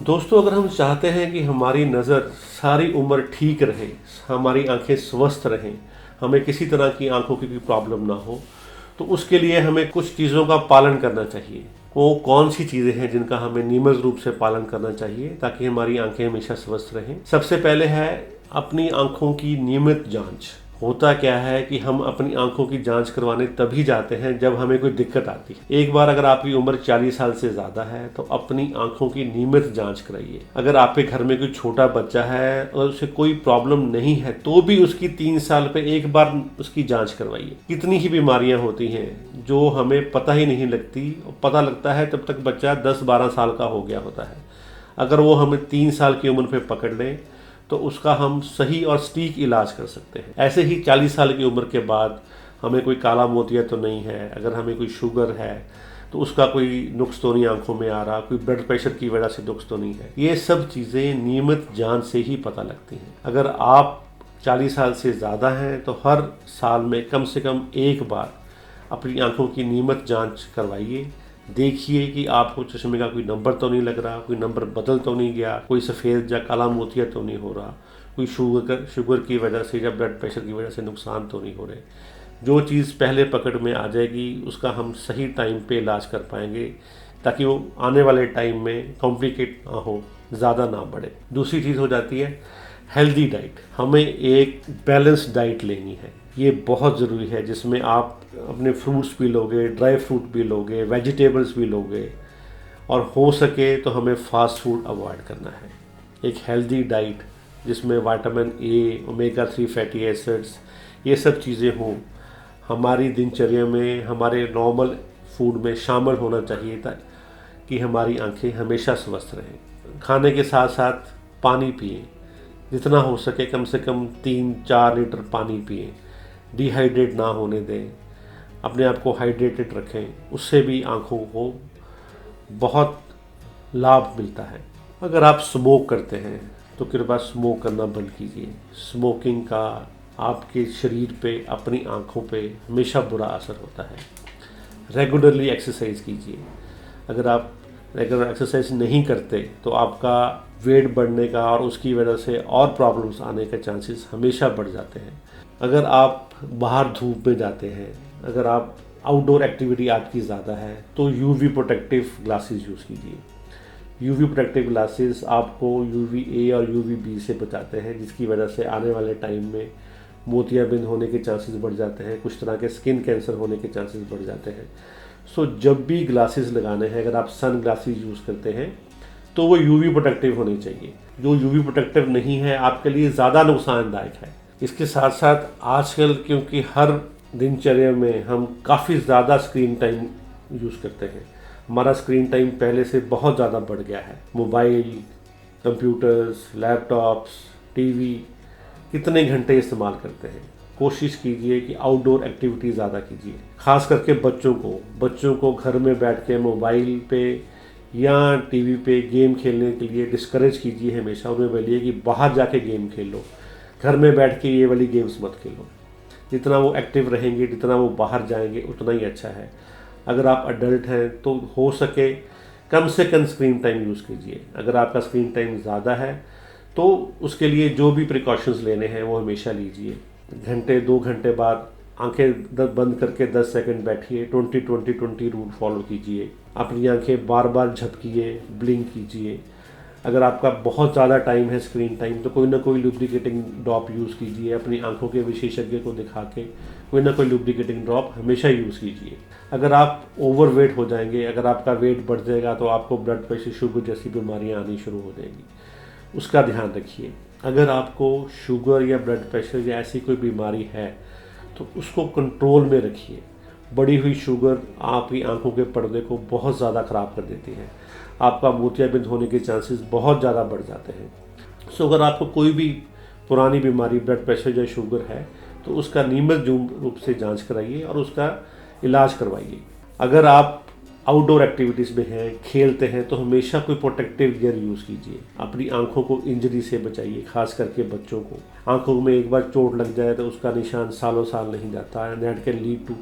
दोस्तों, अगर हम चाहते हैं कि हमारी नज़र सारी उम्र ठीक रहे, हमारी आंखें स्वस्थ रहें, हमें किसी तरह की आंखों की कोई प्रॉब्लम ना हो, तो उसके लिए हमें कुछ चीज़ों का पालन करना चाहिए। वो कौन सी चीज़ें हैं जिनका हमें नियमित रूप से पालन करना चाहिए ताकि हमारी आंखें हमेशा स्वस्थ रहें। सबसे पहले है अपनी आंखों की नियमित जांच। होता क्या है कि हम अपनी आंखों की जांच करवाने तभी जाते हैं जब हमें कोई दिक्कत आती है। एक बार अगर आपकी उम्र 40 साल से ज़्यादा है तो अपनी आंखों की नियमित जांच कराइए। अगर आपके घर में कोई छोटा बच्चा है और उसे कोई प्रॉब्लम नहीं है तो भी उसकी 3 साल पे एक बार उसकी जांच करवाइए। कितनी ही बीमारियां होती हैं जो हमें पता ही नहीं लगती, पता लगता है तब तक बच्चा 10-12 साल का हो गया होता है। अगर वो हमें 3 साल की उम्र पे पकड़ लें तो उसका हम सही और सटीक इलाज कर सकते हैं। ऐसे ही 40 साल की उम्र के बाद हमें कोई काला मोतिया तो नहीं है, अगर हमें कोई शुगर है तो उसका कोई नुक्स तो नहीं आंखों में आ रहा, कोई ब्लड प्रेशर की वजह से नुक्स तो नहीं है। ये सब चीज़ें नियमित जांच से ही पता लगती हैं। अगर आप 40 साल से ज़्यादा हैं तो हर साल में कम से कम एक बार अपनी आंखों की नियमित जांच करवाइए। देखिए कि आपको चश्मे का कोई नंबर तो नहीं लग रहा, कोई नंबर बदल तो नहीं गया, कोई सफ़ेद या काला मोतिया तो नहीं हो रहा, कोई शुगर की वजह से या ब्लड प्रेशर की वजह से नुकसान तो नहीं हो रहे। जो चीज़ पहले पकड़ में आ जाएगी उसका हम सही टाइम पे इलाज कर पाएंगे ताकि वो आने वाले टाइम में कॉम्प्लिकेट ना हो, ज़्यादा ना बढ़े। दूसरी चीज़ हो जाती है हेल्दी डाइट। हमें एक बैलेंस डाइट लेनी है, ये बहुत ज़रूरी है, जिसमें आप अपने फ्रूट्स भी लोगे, ड्राई फ्रूट भी लोगे, वेजिटेबल्स भी लोगे, और हो सके तो हमें फास्ट फूड अवॉइड करना है। एक हेल्दी डाइट जिसमें vitamin A, omega 3 fatty acids, ये सब चीज़ें हों, हमारी दिनचर्या में, हमारे नॉर्मल फूड में शामिल होना चाहिए ताकि हमारी आंखें हमेशा स्वस्थ रहें। खाने के साथ साथ पानी पिएं, जितना हो सके कम से कम 3-4 लीटर पानी पिएं। डिहाइड्रेट ना होने दें, अपने आप को हाइड्रेटेड रखें, उससे भी आँखों को बहुत लाभ मिलता है। अगर आप स्मोक करते हैं तो कृपया स्मोक करना बंद कीजिए। स्मोकिंग का आपके शरीर पे, अपनी आँखों पे हमेशा बुरा असर होता है। रेगुलरली एक्सरसाइज कीजिए। अगर आप रेगुलर एक्सरसाइज नहीं करते तो आपका वेट बढ़ने का और उसकी वजह से और प्रॉब्लम्स आने के चांसेस हमेशा बढ़ जाते हैं। अगर आप बाहर धूप में जाते हैं, अगर आप आउटडोर एक्टिविटी आपकी ज़्यादा है तो यूवी प्रोटेक्टिव ग्लासेस यूज़ कीजिए। यूवी प्रोटेक्टिव ग्लासेस आपको यूवी ए और यूवी बी से बचाते हैं, जिसकी वजह से आने वाले टाइम में मोतियाबिंद होने के चांसेस बढ़ जाते हैं, कुछ तरह के स्किन कैंसर होने के चांसेस बढ़ जाते हैं। सो जब भी ग्लासेस लगाने हैं, अगर आप सन ग्लासेस यूज़ करते हैं तो वो यूवी प्रोटेक्टिव होने चाहिए। जो यूवी प्रोटेक्टिव नहीं है आपके लिए ज़्यादा नुकसानदायक है। इसके साथ साथ आजकल क्योंकि हर दिनचर्या में हम काफ़ी ज़्यादा स्क्रीन टाइम यूज़ करते हैं, हमारा स्क्रीन टाइम पहले से बहुत ज़्यादा बढ़ गया है। मोबाइल, कंप्यूटर्स, लैपटॉप्स, टीवी, कितने घंटे इस्तेमाल करते हैं। कोशिश कीजिए कि आउटडोर एक्टिविटी ज़्यादा कीजिए, ख़ास करके बच्चों को घर में बैठ के मोबाइल पे या टीवी पे गेम खेलने के लिए डिस्करेज कीजिए। हमेशा उन्हें बोलिए कि बाहर जाके गेम खेल लो, घर में बैठ के ये वाली गेम्स मत खेलो। जितना वो एक्टिव रहेंगे, जितना वो बाहर जाएंगे, उतना ही अच्छा है। अगर आप अडल्ट हैं तो हो सके कम से कम स्क्रीन टाइम यूज़ कीजिए। अगर आपका स्क्रीन टाइम ज़्यादा है तो उसके लिए जो भी प्रिकॉशंस लेने हैं वो हमेशा लीजिए। घंटे 2 घंटे बाद आंखें बंद करके 10 सेकंड बैठिए, 20-20-20 रूल फॉलो कीजिए। अपनी आंखें बार बार झपकिए, ब्लिंक कीजिए। अगर आपका बहुत ज़्यादा टाइम है स्क्रीन टाइम तो कोई ना कोई लुब्रिकेटिंग ड्रॉप यूज़ कीजिए। अपनी आंखों के विशेषज्ञ को दिखा के कोई ना कोई लुब्रिकेटिंग ड्रॉप हमेशा यूज़ कीजिए। अगर आप ओवरवेट हो जाएंगे, अगर आपका वेट बढ़ जाएगा तो आपको ब्लड प्रेशर, शुगर जैसी बीमारियां आनी शुरू हो जाएंगी, उसका ध्यान रखिए। अगर आपको शुगर या ब्लड प्रेशर या ऐसी कोई बीमारी है तो उसको कंट्रोल में रखिए। बढ़ी हुई शुगर आपकी आंखों के पर्दे को बहुत ज़्यादा ख़राब कर देती है, आपका मोतियाबिंद होने के चांसेस बहुत ज़्यादा बढ़ जाते हैं। सो अगर आपको कोई भी पुरानी बीमारी, ब्लड प्रेशर या शुगर है तो उसका नियमित रूप से जांच कराइए और उसका इलाज करवाइए। अगर आप आउटडोर एक्टिविटीज़ में हैं, खेलते हैं, तो हमेशा कोई प्रोटेक्टिव गियर यूज़ कीजिए। अपनी आंखों को इंजरी से बचाइए, खास करके बच्चों को। आंखों में एक बार चोट लग जाए तो उसका निशान सालों साल नहीं जाता है, that can lead to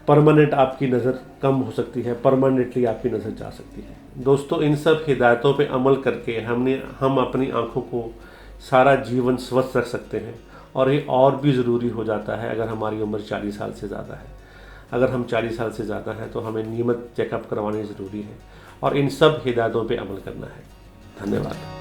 permanent आपकी नज़र कम हो सकती है, परमानेंटली आपकी नज़र जा सकती है। दोस्तों, इन सब हिदायतों पे अमल करके हम अपनी आँखों को सारा जीवन स्वस्थ रख सकते हैं। और ये और भी ज़रूरी हो जाता है अगर हमारी उम्र 40 साल से ज़्यादा है। अगर हम 40 साल से ज़्यादा हैं तो हमें नियमित चेकअप करवानी ज़रूरी है और इन सब हिदायतों पे अमल करना है। धन्यवाद।